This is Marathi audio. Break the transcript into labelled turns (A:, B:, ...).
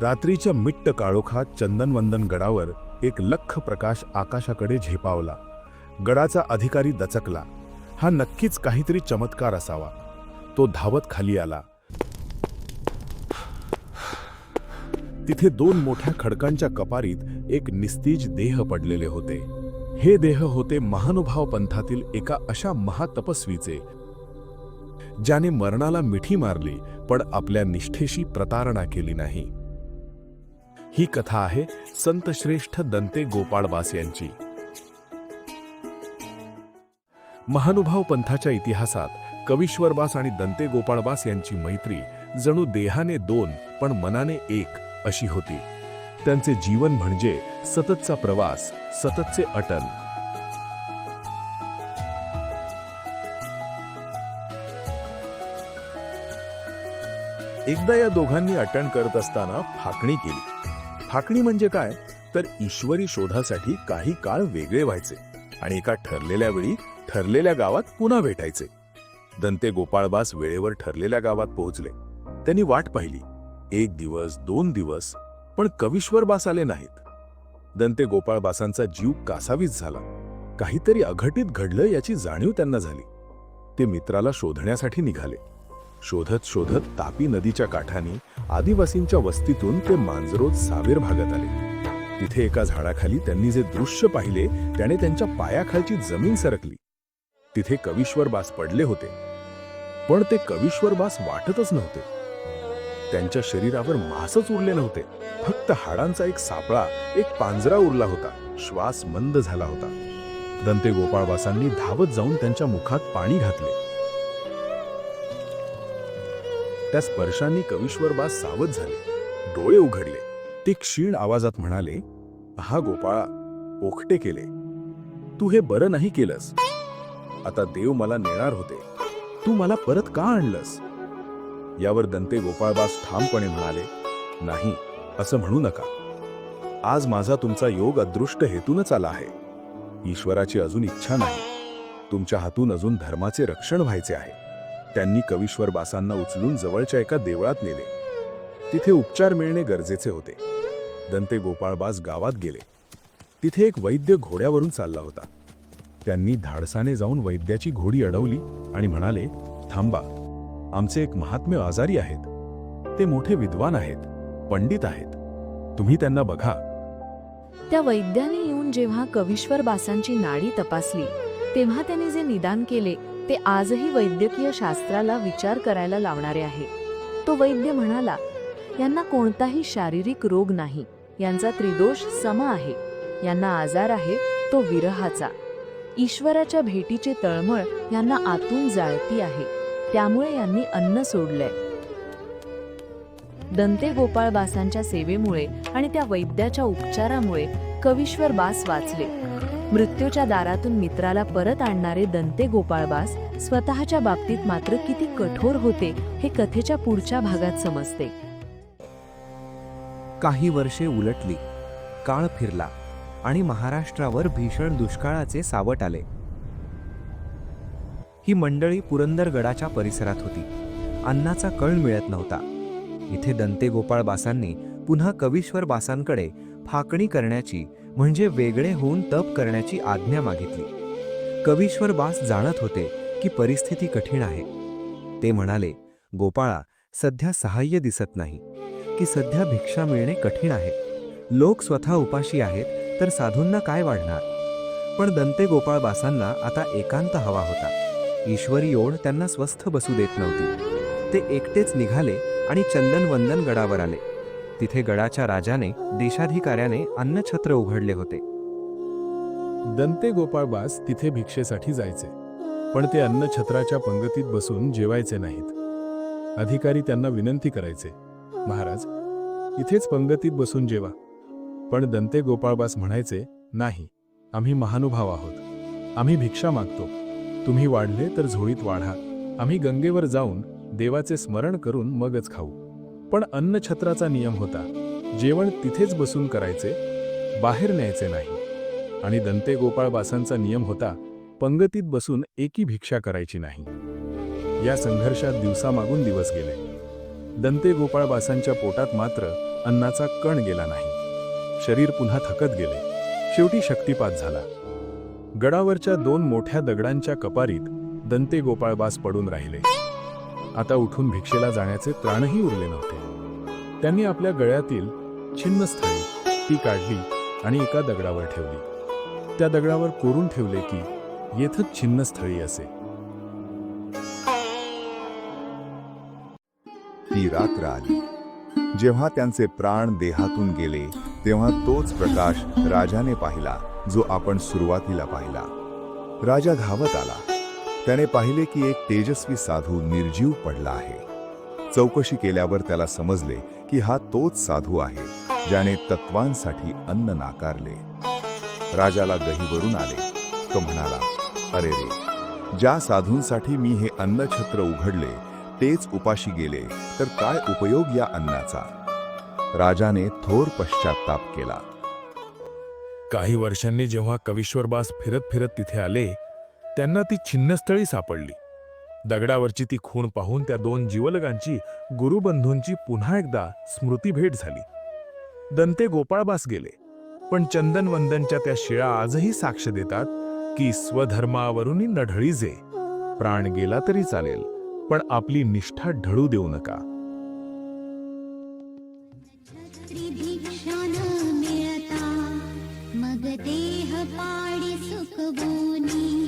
A: रात्रीच्या मिट्ट काळोखात चंदनवंदन गडावर एक लख्ख प्रकाश आकाशाकडे झेपावला. गडाचा अधिकारी दचकला. हा नक्कीच काहीतरी चमत्कार असावा. तो धावत खाली आला. तिथे दोन मोठ्या खडकांच्या कपारीत एक निस्तेज देह पडलेले होते. हे देह होते महानुभाव पंथातील एका अशा महातपस्वीचे ज्याने मरणाला मिठी मारली पण आपल्या निष्ठेशी प्रतारणा केली नाही. ही कथा आहे संत श्रेष्ठ दंते गोपाळबास यांची. महानुभाव पंथाच्या इतिहासात कविश्वरबास आणि दंते गोपाळबास यांची मैत्री जणू देहाने दोन पण मनाने एक अशी होती. त्यांचे जीवन म्हणजे सततचा प्रवास, सततचे अटल. एकदा या दोघांनी अटण करत असताना फाकणी केली. फाकणी म्हणजे काय तर ईश्वरी शोधासाठी काही काळ वेगळे व्हायचे आणि एका ठरलेल्या वेळी ठरलेल्या गावात पुन्हा भेटायचे. दंते गोपाळबास वेळेवर ठरलेल्या गावात पोहोचले. त्यांनी वाट पाहिली. 1 दिवस 2 दिवस पण कविश्वरबास आले नाहीत. दंते गोपाळबासांचा जीव कासावीस झाला. काहीतरी अघटित घडलं याची जाणीव त्यांना झाली. ते मित्राला शोधण्यासाठी निघाले. शोधत शोधत तापी नदीच्या काठानी आदिवासींच्या वस्तीतून ते मांजरोद सावेर भागात आले. तिथे एका झाडाखाली त्यांनी जे दृश्य पाहिले त्याने त्यांच्या पायाखालची जमीन सरकली. तिथे कविश्वरबास पडले होते. पण ते कविश्वरबास वाटतच नव्हते. त्यांच्या शरीरावर मांसच उरले नव्हते. फक्त हाडांचा एक सापळा, एक पांजरा उरला होता. श्वास मंद झाला होता. दंते गोपाळबासांनी धावत जाऊन त्यांच्या मुखात पाणी घातले. त्या स्पर्शांनी कविश्वरबास सावध झाले. डोळे उघडले. ते क्षीण आवाजात म्हणाले, "हा गोपाळा, ओखटे केले. तू हे बरं नाही केलंस. आता देव मला नेणार होते. तू मला परत का आणलंस?" यावर दंते गोपाळबास ठामपणे म्हणाले, "नाही, असं म्हणू नका. आज माझा तुमचा योग अदृष्ट हेतूनच आला आहे. ईश्वराची अजून इच्छा नाही. तुमच्या हातून अजून धर्माचे रक्षण व्हायचे आहे." त्यांनी कविश्वरबासांना उचलून जवळच्या एका देवळात नेले. तिथे उपचार मिळणे गरजेचे होते. दंते गोपाळबास गावात गेले. तिथे एक वैद्य घोड्यावरून चालला होता. त्यांनी धाडसाने जाऊन वैद्याची घोडी अडवली आणि म्हणाले, "थांबा, आमचे एक महात्मे आजारी आहेत. ते मोठे विद्वान आहेत, पंडित आहेत. तुम्ही त्यांना बघा."
B: त्या वैद्याने येऊन जेव्हा कविश्वरबासांची नाडी तपासली तेव्हा त्यांनी जे निदान केले ते आजही वैद्यकीय शास्त्राला विचार करायला लावणारे आहे. तो वैद्य म्हणाला, "यांना कोणताही शारीरिक रोग नाही. यांचा त्रिदोष सम आहे. यांना आजार आहे तो विरहाचा. ईश्वराच्या भेटीची तळमळ यांना आतून जाळती आहे. त्यामुळे यांनी अन्न सोडलंय." दंते गोपाळबासांच्या सेवेमुळे आणि त्या वैद्याच्या उपचारामुळे कविश्वरबास वाचले. मृत्यूच्या दारातून मित्राला परत आणणारे दंते गोपाळबास स्वतःच्या बाबतीत मात्र किती कठोर होते हे कथेच्या पुढच्या भागात समजते.
C: काही वर्षे उलटली. काळ फिरला आणि महाराष्ट्रावर भीषण दुष्काळाचे सावट आले. ही मंडळी पुरंदरगडाच्या परिसरात होती. अन्नाचा कळ मिळत नव्हता. इथे दंते गोपाळबासांनी पुन्हा कविश्वरबासांकडे फाकणी करण्याची म्हणजे वेगळे होऊन तप करण्याची आज्ञा मागितली. कविश्वरबास जाणत होते की परिस्थिती कठीण आहे. ते म्हणाले, "गोपाळा, सध्या सहाय्य दिसत नाही की सध्या भिक्षा मिळणे कठीण आहे. लोक स्वतः उपाशी आहेत तर साधूंना काय वाढणार?" पण दंते गोपाळबासांना आता एकांत हवा होता. ईश्वरी ओढ त्यांना स्वस्थ बसू देत नव्हती. ते एकटेच निघाले आणि चंदनवंदन गडावर आले. तिथे गडाच्या राजाने, देशाधिकाऱ्याने अन्नछत्र उघडले होते.
A: दंते गोपाळबास तिथे भिक्षेसाठी जायचे. पण ते अन्नछत्राच्या पंगतीत बसून जेवायचे नाहीत. अधिकारी त्यांना विनंती करायचे, "महाराज, इथेच पंगतीत बसून जेवा." पण दंते गोपाळबास म्हणायचे, "नाही, आम्ही महानुभाव आहोत. आम्ही भिक्षा मागतो. तुम्ही वाढले तर झोळीत वाढा. आम्ही गंगेवर जाऊन देवाचे स्मरण करून मगच खाऊ." पण अन्नछत्राचा नियम होता, जेवण तिथेच बसून करायचे, बाहेर न्यायचे नाही. आणि दंते गोपाळबासांचा नियम होता, पंगतीत बसून एकी भिक्षा करायची नाही. या संघर्षात दिवसामागून दिवस गेले. दंते गोपाळबासांच्या पोटात मात्र अन्नाचा कण गेला नाही. शरीर पुन्हा थकत गेले. शेवटी शक्तिपात झाला. गडावरच्या 2 मोठ्या दगडांच्या कपारीत दंते गोपाळबास पडून राहिले. आता उठून भिक्षेला जाण्याचे त्राणही उरले नव्हते. त्यांनी आपल्या गळ्यातील छिन्नस्थळी ती काढली आणि एका दगडावर ठेवली. त्या दगडावर कोरून ठेवले की येथच छिन्नस्थळी असे.
D: ती रात्र आली. जेव्हा त्यांचे प्राण देहातून गेले तेव्हा तोच प्रकाश राजाने पाहिला जो आपण सुरुवातीला पाहिला. राजा धावत आला. त्याने पाहिले की एक तेजस्वी साधू निर्जीव पडला आहे. चौकशी केल्यावर त्याला समजले की हा तोच साधू आहे ज्याने तत्वांसाठी अन्न नाकारले. राजाला दहीवरून आले. तो म्हणाला, अरे रे, ज्या साधूंसाठी मी हे अन्नछत्र उघडले तेच उपाशी गेले तर काय उपयोग या अन्नाचा. राजाने थोर पश्चात्ताप केला.
A: काही वर्षांनी जेव्हा कवीश्वरबास फिरत फिरत तिथे आले त्यांना ती छिन्नस्थळी सापडली. दगडावरची ती खूण पाहून त्या 2 जीवलगांची गुरुबंधूंची पुन्हा एकदा स्मृतीभेट झाली. दंते गोपाळबास गेले, पण चंदनवंदनच्या त्या शिळा आजही साक्ष देतात की स्वधर्मावरून नढळी जे. प्राण गेला तरी चालेल, पण आपली निष्ठा ढळू देऊ नका.
E: भिक्षा न मिळता मग देह पाडी सुखबोनी.